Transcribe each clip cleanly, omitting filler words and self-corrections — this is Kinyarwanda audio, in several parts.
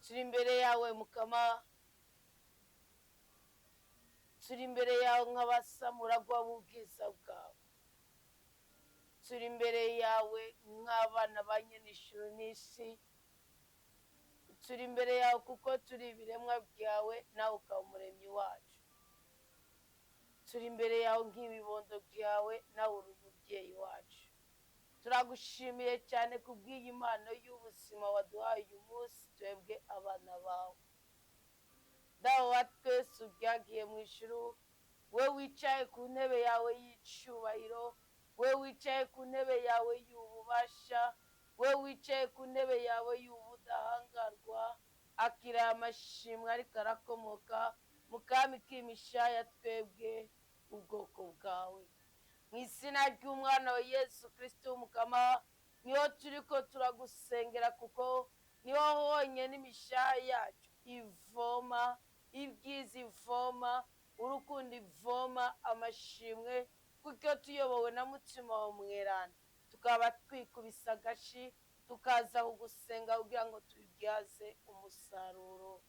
turi imbere yawe mukama, turi imbere yawe nk'abasamuragwa b'ubwiza bwawe, turi imbere yawe nk'abana ba nyen'ijuru n'isi, turi imbere yawe kuko turi ibiremwa byawe nawe ukaba umuremyi wacu, turi imbere yawe nk'ibibondo byawe nawe uri umubyeyi wacu. Turagushimiye cyane kubw'iyi mpano y'ubuzima waduhaye uyu munsi twebwe abana bawe. Dawe wa twese ubyagiye mu ijuru, we wicaye ku ntebe yawe y'icyubahiro, we wicaye ku ntebe yawe y'ububasha, we wicaye ku ntebe yawe y'ubudahangarwa, akira amashimwe ariko arakomoka mu kami k'imishaya twebwe ubwoko bwawe. Mu izina ry'umwana wa Yesu Kristo w'umukama niho turi ko turagusengera, kuko niho honyine imishaha yacu ivoma ibyiza, ivoma urukundo, ivoma amashimwe, kuko tuyobowe na mutima wa mweranda tukaba twikubisa agashi tukaza kugusenga kugira ngo tubibyaze umusaruro.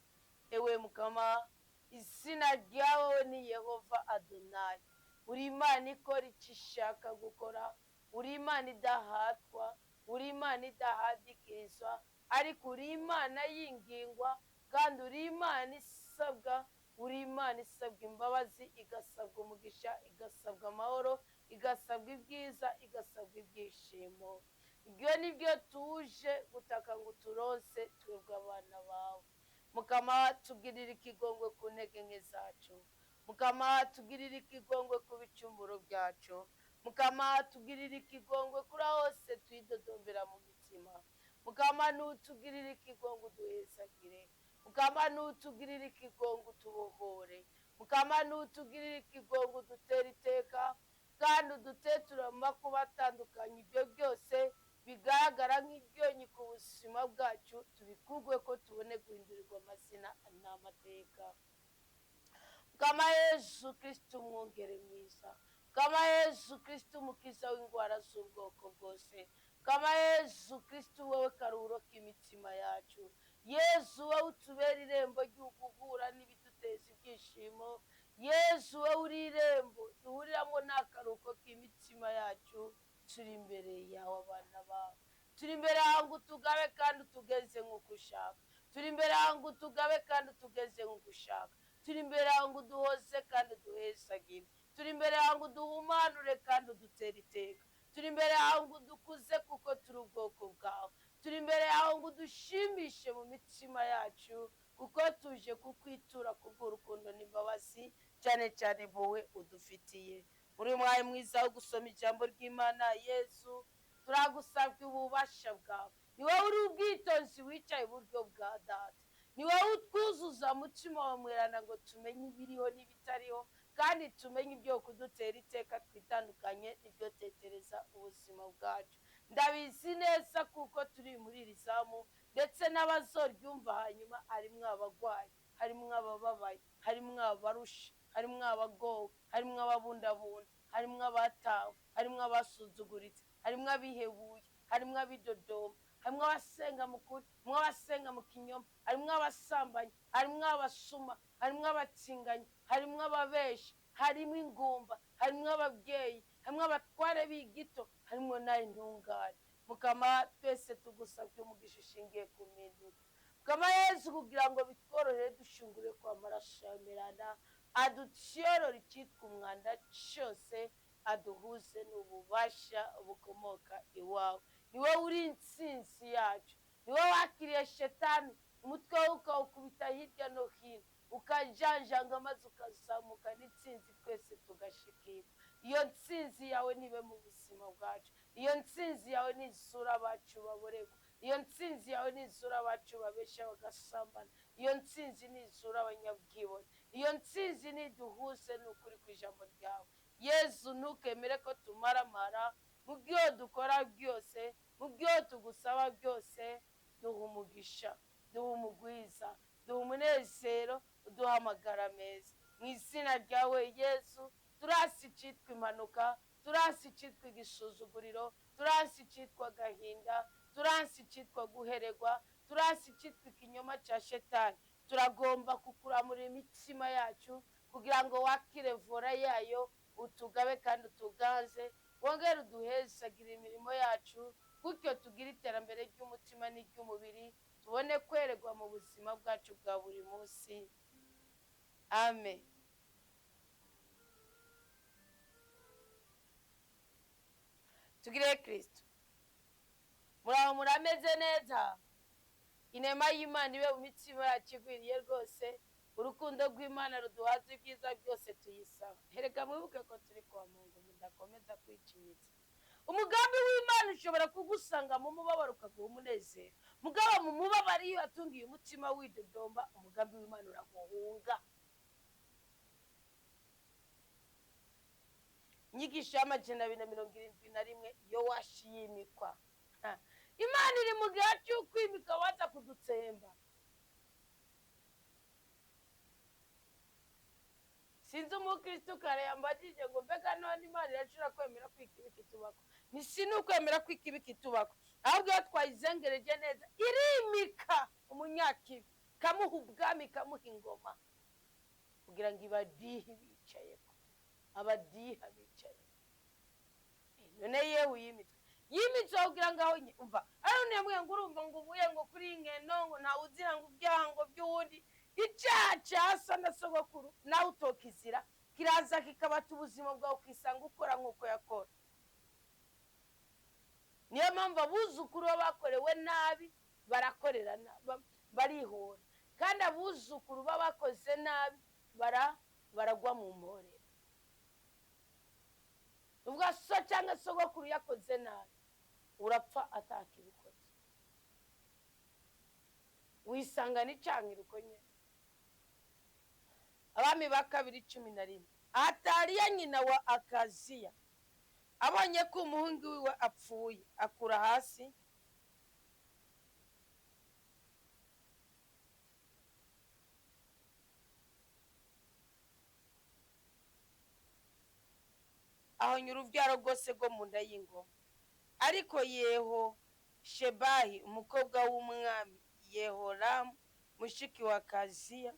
Ewe mukama, izina ryawe ni Yehova Adonai, uri Imana ikora icyo ishaka gukora, uri Imana idahatwa, uri Imana idahadikirizwa, ariko uri Imana y'ingingwa, kandi uri Imana isabwa, uri Imana isabwa imbabazi, igasabwa umugisha, igasabwa amahoro, igasabwa ibyiza, igasabwa ibyishimo. Ibyo ni byo tuje gutaka ngo turonse twebwe abana bawe. Mukama, tugirire ikigongwe ku ntege nke zacu, mukama tugirire ikigongwe ku bicumuro byacu, mukama tugirire ikigongwe kuri hose twidodombera mu mitima, mukama nutugirire ikigongwe uduhezagire, mukama nutugirire ikigongwe utubohore, mukama nutugirire ikigongwe udutera iteka, kandi uduteture mu makuba atandukanye. Ibyo byose bigaragara nk'ibyonyi ku buzima bwacu tubikugwe ko tubone guhindurirwa amazina n'amateka. Mukama Yesu Kristo umwungere mwiza, mukama Yesu Kristo umukiza w'indwara z'ubwoko bwose, mukama Yesu Kristo wowe karuhuro k'imitima yacu, Yesu wowe utubera irembo ry'uguhura n'ibiduteza ibyishimo, Yesu wowe uri irembo duhuriramo n'akaruhuko k'imitima yacu. Turi imbere yawe abana bawe, turi imbere yawe ngo utugabe kandi utugeze nk'uko ushaka, turi imbere yawe ngo utugabe kandi utugeze nk'uko ushaka, turi imbere yawe ngo uduhoze kandi uduhezagire, turi imbere yawe ngo uduhumanure kandi udutere iteka, turi imbere yawe ngo udukuze kuko turi ubwoko bwawe, turi imbere yawe ngo udushimishe mu mitima yacu, kuko tuje kukwitura kubw'urukundo n'imbabazi cyane cyane wowe udufitiye. Muri uyu mwanya mwiza wo gusoma ijambo ry'Imana, Yesu turagusabye ububasha bwawe, ni wowe uri ubwitonzi wicaye iburyo bwa data, ni wowe utwuzuza mutima wa mwerana ngo tumenye ibiriho n'ibitariho, kandi tumenye ibyo kudutera iteka twitandukanye n'ibyo tetereza ubuzima bwacu. Ndabizi neza kuko turi muri iri zamu, ndetse n'abazoryumva hanyuma harimwo abagwayi, harimwo abababaye, harimwo abarusha, harimwo abagowe, harimwo ababundabunda, harimwo abatawe, harimwo abasuzuguritse, harimwo abihebuye, harimwo abidodoma, harimwo abasenga mu kuri, harimwo abasenga mu kinyoma, harimwo abasambanyi, harimwo abasuma, harimwo abatinganyi, harimwo ababeshi, harimwo ingumba, harimwo ababyeyi, harimwo abatware b'igito, harimwo n'intungane. Mukama twese tugusabye umugisha ushingiye ku mpinduka, mukama Yesu, kugira ngo bitworohere dushungure kwa maraso ya miranda, aduciyorore icyitwa umwanda cyose, aduhuze n'ububasha bukomoka iwawe. Ni wowe uri intsinzi yacu, ni wowe wakiriye shetani umutwe we ukawukubita hirya no hino, ukajanjanga maze ukazamuka n'intsinzi, twese tugashikirwa. Iyo ntsinzi yawe nibe mu buzima bwacu, iyo ntsinzi yawe nizura abacu baboregwa, iyo ntsinzi yawe nizura abacu babesha bagasambana, iyo ntsinzi nizura abanyabwibone, iyo ntsinzi niduhuze n'ukuri ku ijambo ryawe. Yesu, ntukemere ko tumaramara mu byo dukora byose, mu byo tugusaba byose. Duha umugisha, duha umugwiza, duha umunezero, uduhamagara meza. Mu izina ryawe Yesu, turasi icyitwa impanuka, turasi icyitwa igisuzuguriro, turasi icyitwa agahinda, turasi icyitwa guheregwa, turasi icitwa ikinyoma cya shetani. Turagomba kukuramurira imitima yacu kugira ngo wakire vora yayo, utugabe kandi utuganze, wongere uduhesagire imirimo yacu, gutyo tugire iterambere ry'umutima n'iry'umubiri, tubone kweregwa mu buzima bwacu bwa buri munsi. Amen. Tugire Kristo. Muraho murameze neza? Inema y'Imana ibe mu mitima yacu igwiriye rwose, urukundo rw'Imana ruduhaza ibyiza byose tuyisaba. Hereka mwibuke ko turi kwa Mungu, mudakomeza kwicimitsa. Umugambi w'Imana ushobora kugusanga mu mubabaro ukaguha umunezero, mugabo mu mubabaro iyo atungiye umutima widodomba, umugambi w'Imana uraguhunga. Inyigisho y'amajana 271 Yowashi yimikwa. Imana iri mu gihe cy'ukwimika waza kudutsemba. Sinzi umukristo kare yambajije ngo mbega none Imana irashobora kwemera kwikibi kitubako? Ni sinukwemera kwikibi kitubako, ahubwo iyo twayizengereje neza irimika umunyakibi, kamuha ubwami, kamuha ingoma, kugira ngo ibadihe bicayeko, abadiha bicaye. None yewe yimitse kugira ngo aho umva arone mwe ngo urumva ngo ubuye ngo kuri ingeno ngo nta uzira ngo ibyahango by'uwundi, icyaha cyasa na sogokuru nawe utokizira kiraza kikabata ubuzima bwawe ukisanga ukora nk'uko yakora. Niyo mpamvu abuzukuru bakorewe nabi barakorera barihora, kandi abuzukuru babakoze nabi baragwa mu mporera. Uvuga so cyangwa sogokuru yakoze nabi, urapfa atakibikoze, wisanga n'icyankira uko nyine. Abami ba kabiri 11. Ataliya nyina wa Akaziya abonye ko umuhungu wiwe apfuye, akura hasi ahonya urubyaro rwose rwo mu nda y'ingoma. Ariko Yehoshebahi umukobwa w'umwami Yehoramu mushiki wa Akaziya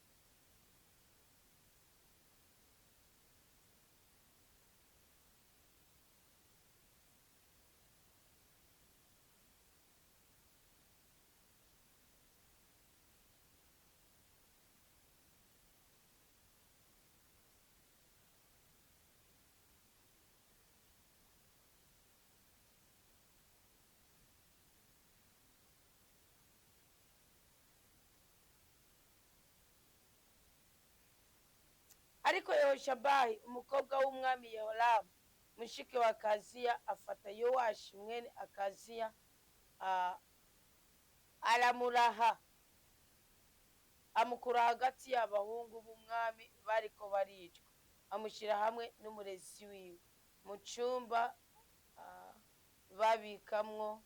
Ariko Yehoshabahi umukobwa w'umwami Yehoramu mushiki wa Akaziya afata Yowashi mwene Akaziya aramuraha, amukura hagati y'abahungu b'umwami bariko baricwa, amushyira hamwe n'umurezi wiwe mu cyumba babikamwo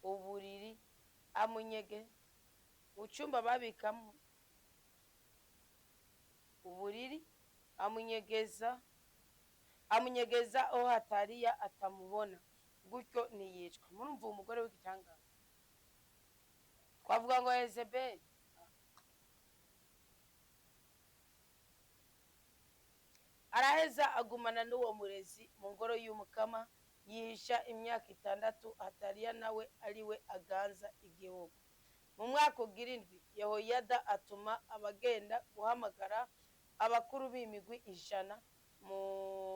uburiri, ucyumba babikamwo uburiri, amunyegeza aho Ataliya atamubona, gutyo ntiyicwa. Murumva umugore w'igitangaza, twavuga ngo Yezebeli. Araheza agumana n'uwo murezi mu ngoro y'umukama, yihisha imyaka 6. Ataliya nawe ariwe aganza igihugu. Mu mwaka ugira 7 Yehoyada atuma abagenda guhamagara abakuru b'imigwi 100 mu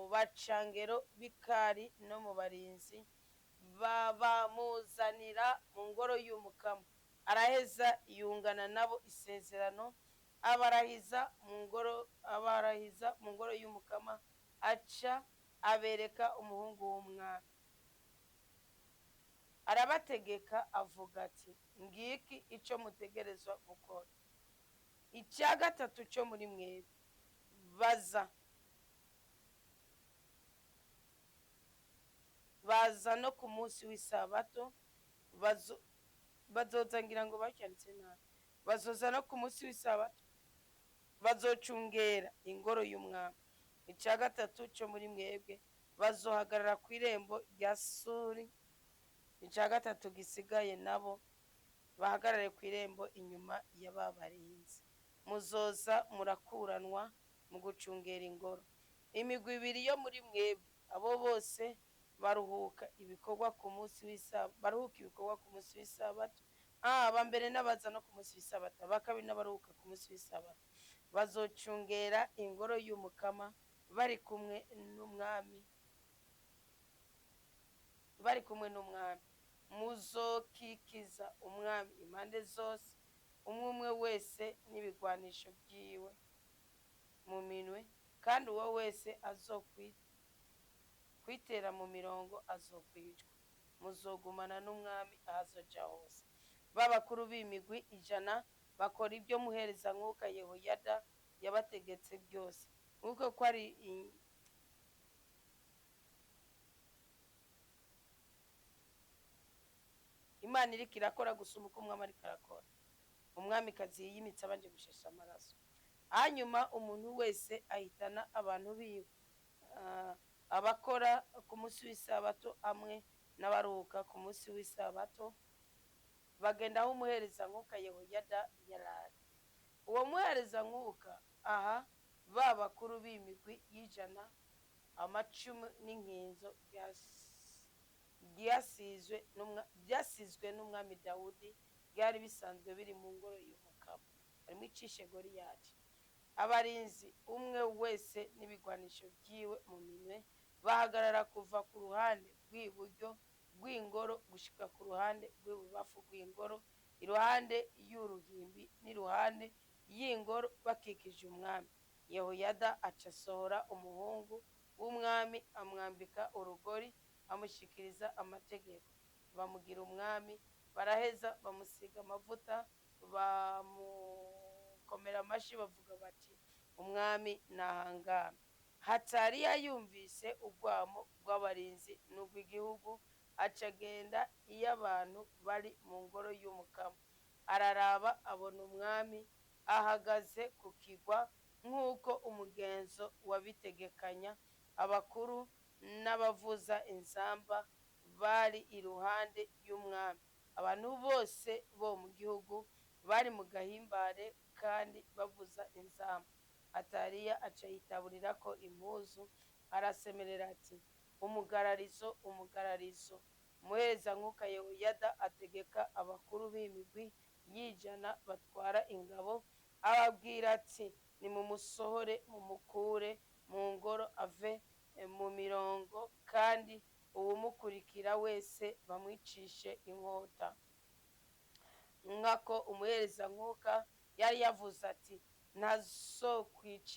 bacangero b'ikari no mu barinzi, bamuzanira mu ngoro y'umukama. Araheza yungana nabo isezerano, abarahiza mu ngoro y'umukama, aca abereka umuhungu w'umwami. Arabategeka avuga ati, ngiki icyo mutegerezwa gukora. Icya gatatu cyo muri mwebwe baza no ku munsi w'isabato, bazoza ngira ngo bacyanditse nabi, bazoza no ku munsi w'isabato, bazocungera ingoro y'umwami. Icya gatatu cyo muri mwebwe bazohagarara ku irembo rya Suri. Icya gatatu gisigaye nabo bahagarare ku irembo inyuma y'ababarinzi. Muzoza murakuranwa mu gucungera ingoro. Imigwi ibiri yo muri mwebwe, abo bose baruhuka ibikorwa ku munsi w'isabato, aba mbere n'abaza no ku munsi w'isabato, aba kabiri n'abaruhuka ku munsi w'isabato, bazocungera ingoro y'umukama bari kumwe n'umwami. Muzokikiza umwami impande zose, umwe wese n'ibigwanisho vyiwe mu minwe, kandi uwo wese azokwitera mu mirongo azokwicwa. Muzogumana n'umwami ahazoja hose. B'abakuru b'imigwi 100 bakora ibyo muherezankuka Yehoyada yabategetse byose, nk'uko ko ari Imana iriko irakora gusuma uko umwami ariko arakora. Umwamikazi yiyimitse abanje gushesha amaraso. Hanyuma umuntu wese ahitana abantu biwe, abakora ku munsi w'isabato hamwe n'abaruhuka ku munsi w'isabato, bagenda aho umuherezankuka Yehoyada yarari. Uwo muherezankuka aha bakuru b'imigwi 100 amacumu n'inkinzo byasizwe n'umwami Dawudi, byari bisanzwe biri mu ngoro y'umukama, harimo icishe Goliyati. Abarinzi umwe wese n'ibigwanisho vyiwe mu minwe, bahagarara kuva ku ruhande rw'iburyo rw'ingoro gushika ku ruhande rw'ibubafu rw'ingoro, iruhande y'uruhimbi n'iruhande y'ingoro, bakikije umwami. Yehoyada aca asohora umuhungu w'umwami, amwambika urugori, amushikiriza amategeko. Bamugira umwami, baraheza bamusiga amavuta, bamukomera amashi, bavuga bati umwami nahangame. Hataliya yumvise urwamo rw'abarinzi n'urw'igihugu, aca agenda iyo abantu bari mu ngoro y'umukama. Araraba abona umwami ahagaze ku kigwa nk'uko umugenzo wabitegekanya. Abakuru n'abavuza inzamba bari iruhande y'umwami. Abantu bose bo mu gihugu bari mu gahimbare kandi bavuza inzamba. Ataliya aca yitaburira ko impuzu, arasemerera ati umugararizo, umugararizo. Umuherezankuka Yehoyada ategeka abakuru b'imigwi 100 batwara ingabo, ababwira ati nimumusohore mumukure mu ngoro ave mu mirongo, kandi uwumukurikira wese bamwicishe inkota. Nkako umuherezankuka yari yavuze ati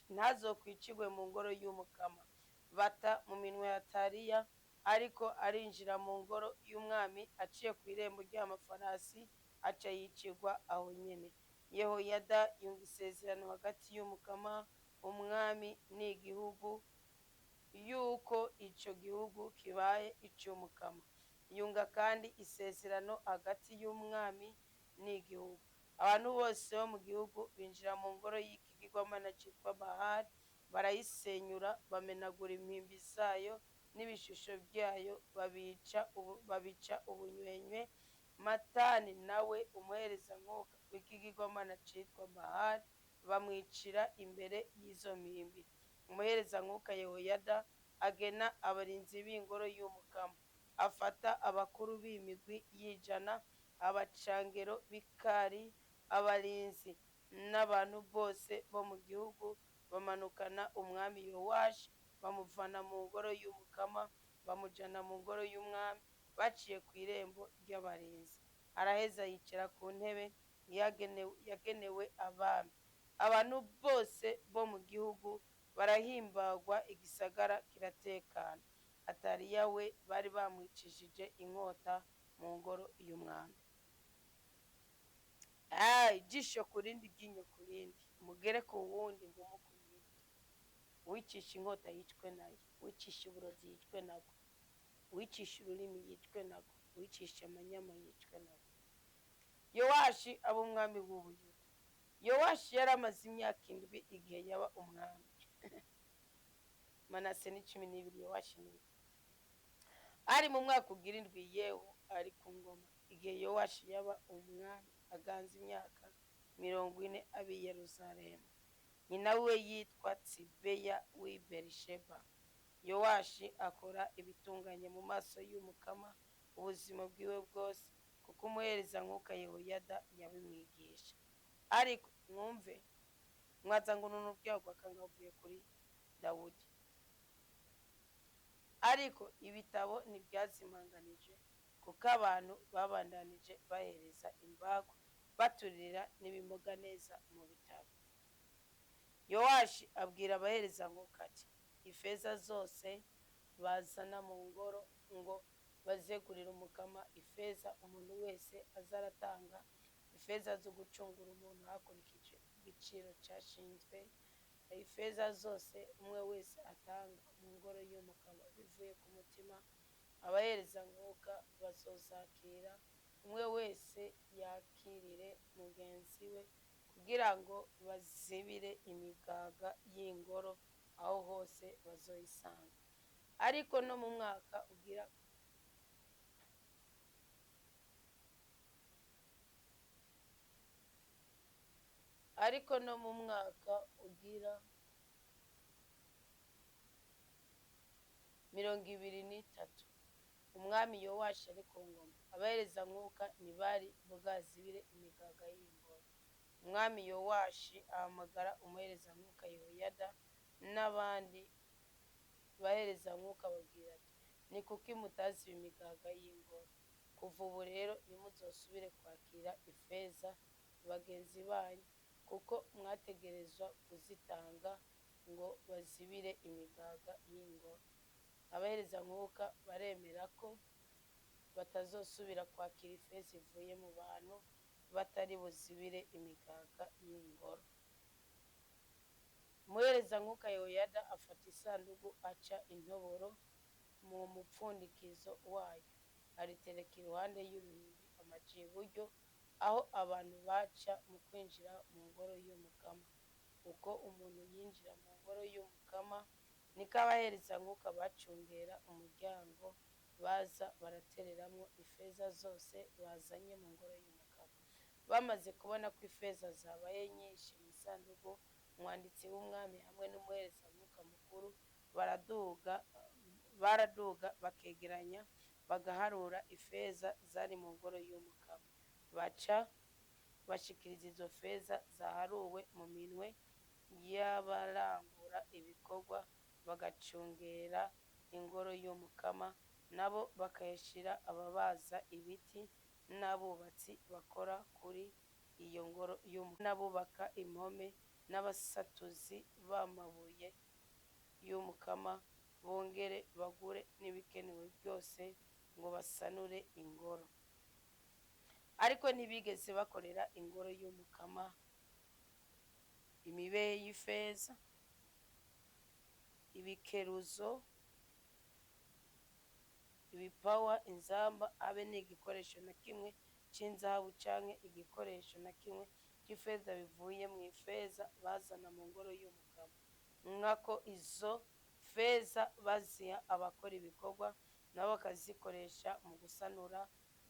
ntazokwicirwe mu ngoro y'umukama. Bata mu minwe ya Ataliya, ariko arinjira mu ngoro y'umwami aciye ku irembo ry'amafarasi, aca yicirwa aho nyene. Yehoyada yunga isezerano hagati y'umukama umwami n'igihugu, yuko ico gihugu kibaye ic'umukama. Yunga kandi isezerano hagati y'umwami n'igihugu. Abantu bose bo mu gihugu binjira mu ngoro y'ikigirwamana citwa Bahali, barayisenyura, bamenagura impimbi zayo n'ibishusho vyayo, babica ubunywenywe. Matani nawe umuherezankuka w'ikigirwamana citwa Bahali, bamwicira imbere y'izo mpimbi. Umuherezankuka Yehoyada agena abarinzi b'ingoro y'umukama, afata abakuru b'imigwi 100, abacangero b'ikari, abarinzi n'abantu bose bo mu gihugu, bamanukana umwami Yowashi, bamuvana mu ngoro y'umukama, bamujana mu ngoro y'umwami baciye ku irembo ry'abarinzi. Araheza yicara ku ntebe yagenewe abami. Abantu bose bo mu gihugu barahimbagwa, igisagara kiratekana. Ataliya we bari bamwicishije inkota mu ngoro y'umwami. Ijisho ku rindi, iryinyo ku rindi, umugere ku wundi, ngumu ku yindi. Uwicisha inkota yicwe nayo, uwicisha uburozi yicwe nabwo, uwicisha ururimi yicwe nabwo, uwicisha amanyama yicwe nabwo. Yowashi aba umwami w'Ubuyuda. Yowashi yari amaze imyaka 7 igihe yaba umwami. Manase ni 12, Yowashi ni 7. Ari mu mwaka ugira 7 Yehu ari ku ngoma. igihe yowashi yaba umwami aganza imyaka 40 ab'i Yerusalemu. Nyina we yitwa Tsibeya w'i Berisheba. Yowashi akora ibitunganye mu maso y'Umukama ubuzima bwiwe bwose, kuko umuherezankúka Yehoyada yabimwigisha. Ariko mwumve, mwaza ngo nunu byagwakanga avuye kuri Dawudi. Ariko ibitabo ntibyazimanganije, kuko abantu babandanije bahereza imbago, baturira n'ibimoga neza mu bitabo. Yowashi abwira abaherezankúka ati, ifeza zose bazana mu ngoro ngo bazegurire Umukama ifeza umuntu wese azaratanga ifeza zo gucungura umuntu hakurikije igiciro cyashinzwe, ifeza zose umwe wese atanga mu ngoro y'Umukama bivuye ku mutima. Abaherezankúka bazozakira, umwe wese yakirire mugenzi we, kugira ngo bazibire imigaga y'ingoro aho hose bazoyisanga. Ariko no mu mwaka ugira ariko no mu mwaka ugira 23 umwami Yowashi ari ku ngoma, abaherezankúka ntibari bwazibire imigaga y'ingoro. Umwami Yowashi ahamagara umuherezankúka Yehoyada n'abandi baherezankúka babwira ati, ni kuki mutaziba imigaga y'ingoro? Kuva ubu rero ntimuzosubire kwakira ifeza bagenzi banyu, kuko mwategerezwa kuzitanga ngo bazibire imigaga y'ingoro. Abaherezankúka baremera ko batazosubira kwakira ifeza ivuye mu bantu batari buzibire imigaga y'ingoro. Umuherezankúka Yehoyada afata isanduku, aca intoboro mu mupfundikizo wayo, aritereka iruhande y'uruhimbi amaja iburyo, aho abantu baca mu kwinjira mu ngoro y'Umukama. Uko umuntu yinjira mu ngoro y'Umukama, niko abaherezankúka bacungera umuryango baza baratereramwo ifeza zose bazanye mu ngoro y'Umukama. Bamaze kubona ko ifeza zabaye nyinshi mu isanduku, umwanditsi w'umwami hamwe n'umuherezankúka mukuru baraduga bakegeranya bagaharura ifeza zari mu ngoro y'Umukama. Baca bashikiriza izo feza zaharuwe mu minwe y'abarangura ibikorwa bagacungera ingoro y'Umukama, nabo bakayashira ababaza ibiti n'abubatsi bakora kuri iyo ngoro n'abubaka impome n'abasatuzi b'amabuye y'Umukama, bongere bagure n'ibikenewe byose ngo basanure ingoro. Ariko ntibigeze bakorera ingoro y'Umukama imibehe y'ifeza, ibikeruzo, ibipawa, inzamba, abe n'igikoresho na kimwe c'inzahabu canke igikoresho na kimwe c'ifeza bivuye mu ifeza bazana mu ngoro y'Umukama. Nkako izo feza baziha abakora ibikorwa, nabo bakazikoresha mu gusanura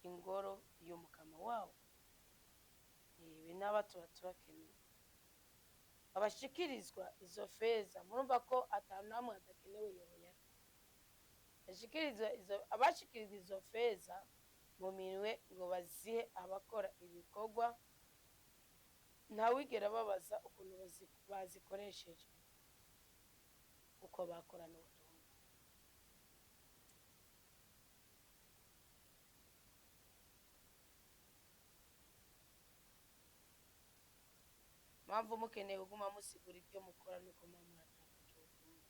ingoro y'Umukama wabo. Ibi n'aba tuba tubakeneye. Abashikirizwa izo feza, murumva ko atanamwe adakenewe Yehoyada. Abashikirizwa izo feza mu minwe ngo bazihe abakora ibikorwa, ntawigera babaza ukuntu bazikoresheje, uko bakorana ubutumwa. Mpamvu mukeneye kuguma musigura ibyo mukora nuko muba muratakaje ubutumwa.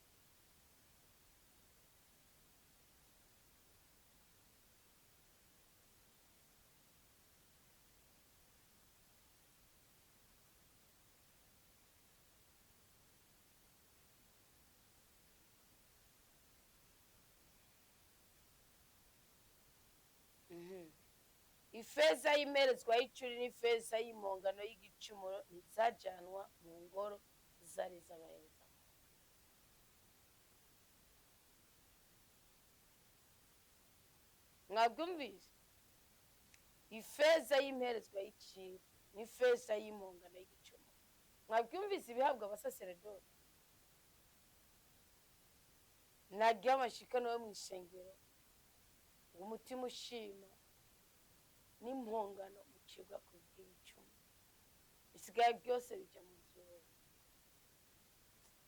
Ifeza y'imperezwa y'icuri n'ifeza y'impongano y'igicumuro ntizajanwa mu ngoro zari z'abaherezankúka. Mwabyumvise? ifeza y'imperezwa y'iciro n'ifeza y'impongano y'igicuma. Mwabyumvise ibihabwa abasaseredoti naryo amashikano yo mu ishengero, umutima ushima n'impongano mucibwa ku bw'ibicuma, bisigaye byose bijya mu nzu.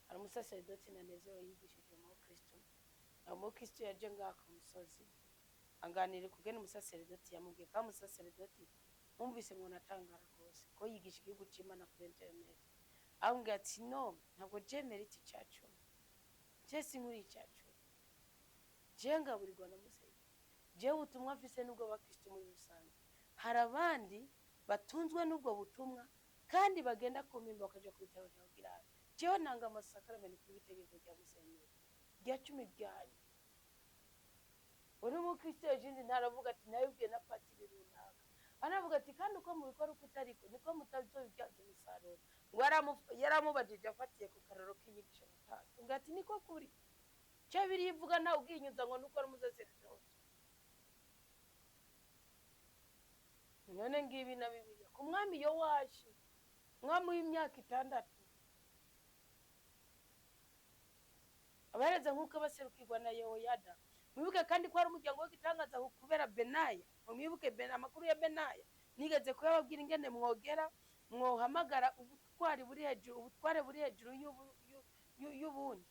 Hari umusaseredoti nanezerewe yigishije umukristo yaje ngaha ku musozi anganire kugena umusaseredoti yamubwiye ko umusaseredoti mwumvise ngo natangara rwose ko yigisha igihugu cy'Imana kuri internet. Ambwira ati no, ntabwo jemera iki cyacumi, je sinkuri icyacumi, je ngaburirwa na Musenyeri, je ubutumwa mfise n'ubwo bakristo muri rusange. Hari abandi batunzwe n'ubwo butumwa kandi bagenda kumimba bakaja ku bitaro bya Girard. Jewe nanga amasakaramentu ku itegeko rya Musenyeri rya 10 ryanyu. Uri umukristo yindi ntaravuga ati nayibwiye na patiri runaka, anavuga ati kandi uko mubikora uko utariko niko mutazobibyaza umusaruro. Yaramubajije afatiye ku kararo k'inyigisho gatatu, ngo ati niko kuri cyo birivuga nawe ubwinyuza ngo nuko ari umusaseredoti. None ngibi na Bibiliya ku mwami Yowashi, mwami w'imyaka 6, abareza nk'uko baserukirwa na Yehoyada. Mwibuke kandi ko ari umuryango w'igitangaza kubera Benaya. Mwibuke amakuru ya Benaya nigeze ko yababwira ingene mwogera mwohamagara ubutware buri hejuru y'ubundi.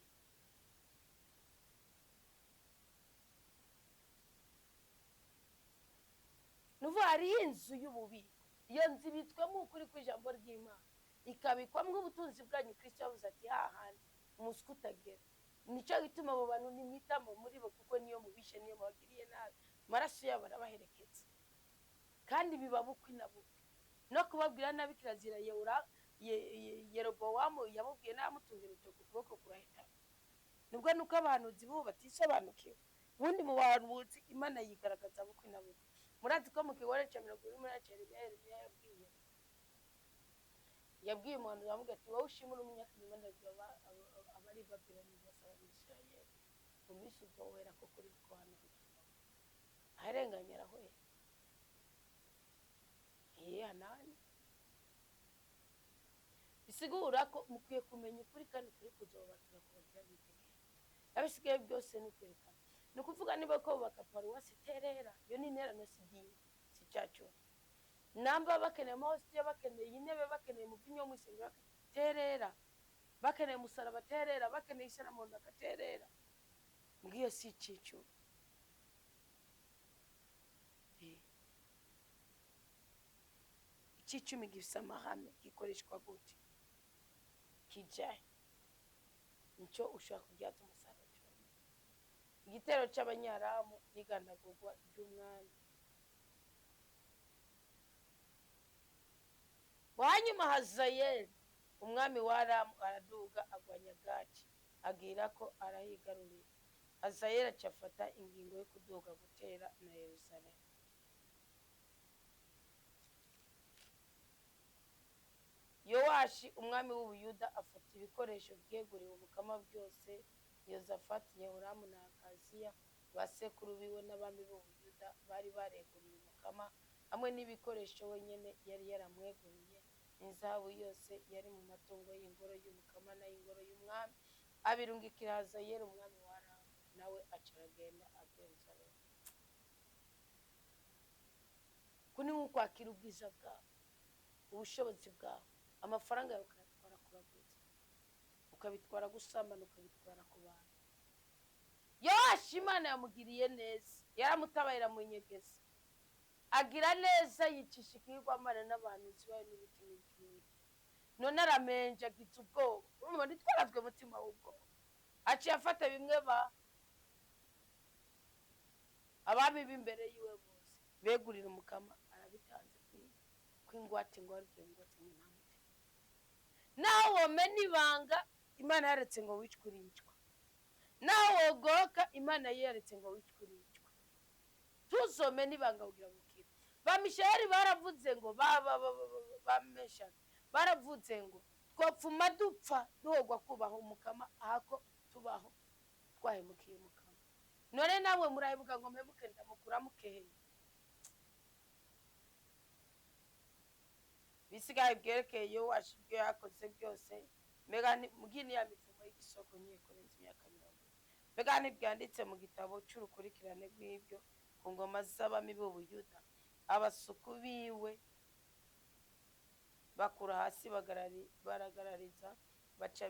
Nuvu ari inzu y'ububiko, iyo nzu ibitswemo ukuri kw'ijambo ry'Imana, ikabikwamwo ubutunzi bwanyu. Kristo yavuze ati hahandi umuswa utagera. Nico gituma abo bantu nimwitamo muri bo, kuko niyo mubishe niyo mubagiriye nabi, maraso yabo arabaherekeza kandi biba bukwi na bukwi. No kubabwira nabi kirazira. Yerobowamu yamubwiye namutungira urutoki ukuboko kurahita. Nubwo nuko abahanuzi bo batisobanukiwe, ubundi mu bahanuzi Imana yigaragaza bukwi na bukwi. Murazi ko mu kigore cya 20 yabwiye umuntu yamubwiye ati wowe ushimura umunyakanyuma ndazaba abari Babyloni bose ab'Isirayeli mu minsi uzowera ko kuri guhanura arenganya arahoye. Hanani bisigura ko mukwiye kumenya ukuri kandi kuri kuzobatura kubagira bitegeka. Abisigaye byose n'ukwerekana. No kuvuga niba ko bakaparuwasi terera, yo ni interano sidini si cyacu. Namba bakeneye amahositiya, bakeneye intebe, bakeneye umuvinyo wo musengera terera, bakeneye musaraba terera, bakeneye isanamuntu akaterera. Ngiyo si cyicu. Icicumi gifise amahame gikoreshwa gute kijaye nico ushaka kubyaza umusaruro. Igitero cy'Abanyaramu n'igandagurwa ry'umwami. Wanyuma Hazayeli umwami wa Aramu araduga agwanya Gati, agira ko arahigarurira. Hazayeli acafata ingingo yo kuduga gutera na Yerusalemu. Yowashi umwami w'Ubuyuda afata ibikoresho byeguriwe umukama byose Yozafati, Yehoramu na Akaziya basekuru biwe n'abami b'Ubuyuda bari bareguriye umukama, hamwe n'ibikoresho wenyene yari yaramweguriye. Inzahabu yose yari mu matungo y'ingoro y'umukama n'ay'ingoro y'umwami abirungikira Hazayeli umwami wa Aramu, nawe acaragenda Yerusalemu. Kuni ukwakira ubwiza bwawe, ubushobozi bwawe, amafaranga yawe ukayatwara kuraguza, ukabitwara gusambana, ukabitwara ku bantu. Yowashi Imana yamugiriye neza, yaramutabayira mu nyegezi, agira neza, yicisha ikigwamana n'abantu zibaye n'ibiti n'ibiti. None aramenje agize ubwoba. Urumva ntitwarazwe mutima w'ubwoba. Aciye afata bimwe abami b'imbere yiwe bose begurira umukama, arabitanze kw'ingwate ngo aribyo ngwate n'intamute. Naho womena ibanga Imana yaretse ngo wicwe uricwa, naho wogoka Imana yaretse ngo wicwe uricwa. Tuzomena ibanga kugira ngo ukire. Ba Mishayeli baravuze ngo bamesha baravuze ngo twopfuma dupfa duhogwa kubaho umukama ahako tubaho twahemukiye umukama. None namwe murahebuka ngo mpemuke ndamukura mukehe. bisigaye byerekeye yowashi ibyo yakoze byose mbega mugini ya mivumo y'igisoko ngiye kurenza imyaka 20 mbega ntibyanditse mu gitabo cy'urukurikirane rw'ibyo ku ngoma z'abami b'ubuyuda abasuku biwe bakura hasi baragarariza baca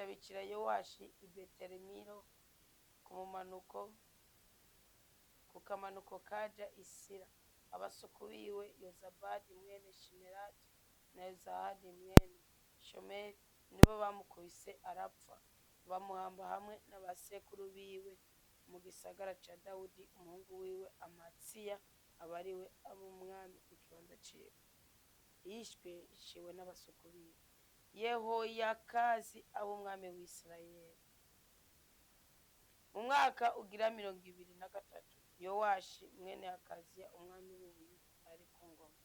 bicira yowashi i betelemiro ku kamanuko kaja isira abasuku biwe yozabadi mwene shimerati na yozahadi mwene shomeri nibo bamukubise arapfa bamuhamba hamwe n'abasekuru biwe mu gisagara ca Dawudi umuhungu wiwe Amatsiya abariwe ab'umwami mu kibanza ciwe yishwe n'abasuku biwe Yehoyakazi ab'umwami w'Isirayeli mu mwaka ugira 23 yowashi mwene Akaziya umwami w'Ubuyuda ari ku ngoma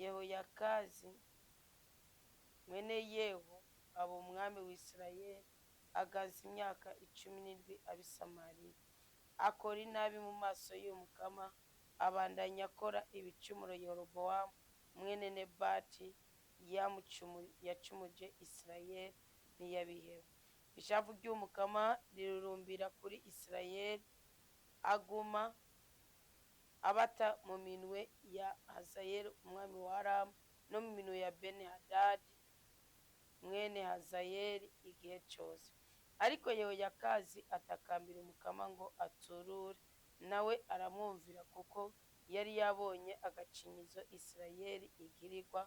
Yehoyakazi mwene Yehu ab'umwami w'Isirayeli agaza imyaka 17 abisamariya akora inabi mu maso y'umukama abandanya akora ibicumuro Yerobowamu mwene Nebati yacumuje Isirayeli ntiyabiheba ishavu ry'umukama rirurumbira kuri Isirayeli aguma abata mu minwe ya Hazayeli umwami wa Aramu no mu minwe ya Beni-Hadadi mwene Hazayeli igihe cyose ariko Yehoyakazi atakambira umukama ngo aturure nawe aramwumvira kuko yari yabonye agacinyizo Isirayeli igirirwa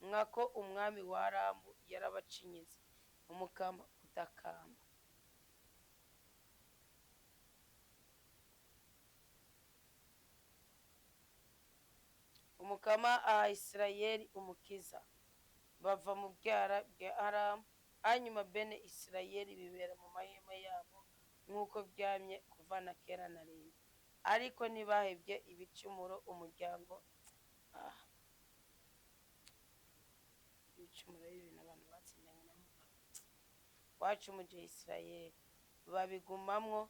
nkako umwami wa Aramu yarabacinyiza umukama utakamba umukama aha Isirayeli umukiza bava mu byara bya Aramu hanyuma bene Isirayeli bibera mu mahema yabo nk'uko byamye kuva na kera na rindi ariko ntibahebye ibicumuro umuryango ibicumuro y'ibintu abantu batsindanye na mugabo wacumuje Isirayeli babigumamwo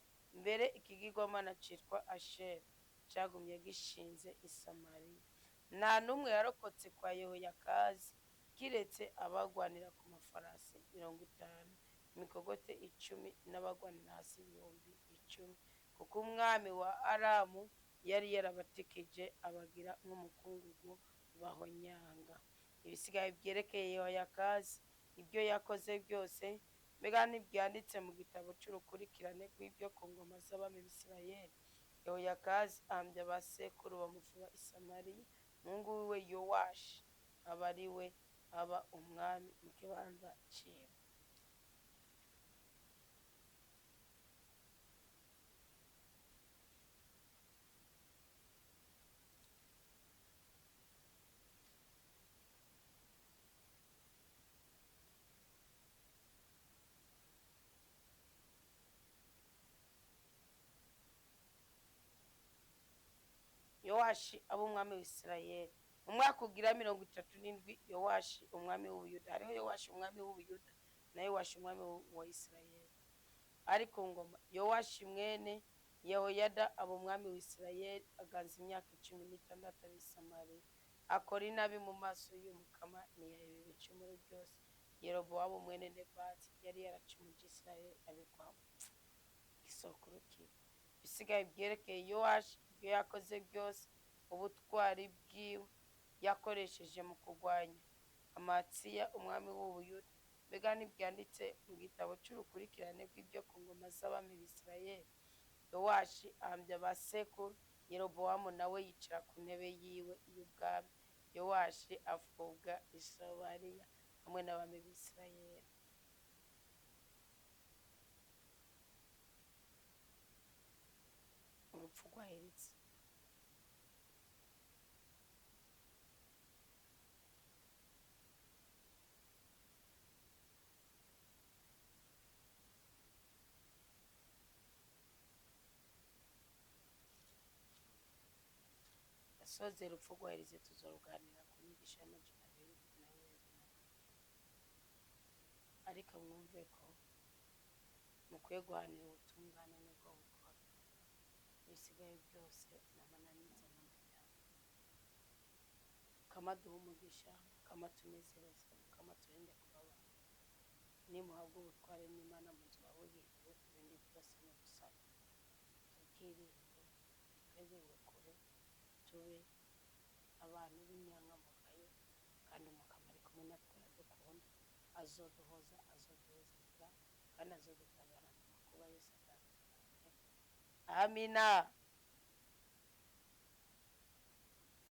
mbere ikigirwamana citwa Ashera cagumye gishinze i Samariya nta n'umwe yarokotse kwa Yehoyakazi kiretse abagwanira ku mafarasi 50 imikogote 10 n'abagwanira hasi 10,000 kuko umwami wa Aramu yari yarabatikije abagira nk'umukungugu bahonyanga ibisigaye byerekeye Yehoyakazi ibyo yakoze byose mbega ntibyanditse mu gitabo cy'urukurikirane rw'ibyo ku ngoma z'abami b'Isirayeli Yehoyakazi ahambya abasekuru bamuvuba i Samariya umuhungu wiwe Yowashi aba ari we aba umwami mu kibanza ciwe Yowashi ab'umwami w'Isirayeli mu mwaka ugira 37 Yowashi umwami w'Ubuyuda hariho Yowashi umwami w'Ubuyuda na Yowashi umwami wa Isirayeli ari ku ngoma Yowashi mwene Yehoyada ab'umwami w'Isirayeli aganza imyaka 16 ari Samariya akora inabi mu maso y'umukama ntiyaheba ibicumuro byose Yerobowamu mwene Nebati yari yaracumuje Isirayeli abikwa isokuru kiwe bisigaye byerekeye Yowashi ibyo yakoze byose ubutwari bwiwe yakoresheje mu kurwanya Amatsiya umwami w'Ubuyuda mbega ntibyanditse mu gitabo cy'urukurikirane rw'ibyo ku ngoma z'abami b'Isirayeli Yowashi ahambya abasekuru Yerobowamu nawe yicara ku ntebe yiwe y'ubwami Yowashi afubwa i Samariya hamwe n'abami b'Isirayeli urupfu rwaheretse yasoze urupfu rwaheretse tuzoruganira ku nyigisho y'amajana 2 ariko mwumve ko mukwiye guhanira ubutungane n'ubwo bukora ibisigaye byose n'amananiza kamaduha umugisha, kamatunezereza, kamaturinde kubabara. Nimuhabwe ubutware n'Imana mu nzu wabuhiriwe, ibindi byose ni gusaba. Tubwirinde, twegere kure, tube abantu b'inyangamugayo, kandi umukama ari kumwe natwe aradukunda, azoduhoza, azoduheza inzira, kandi azodutabara mu makuba yose atandukanye. Amina.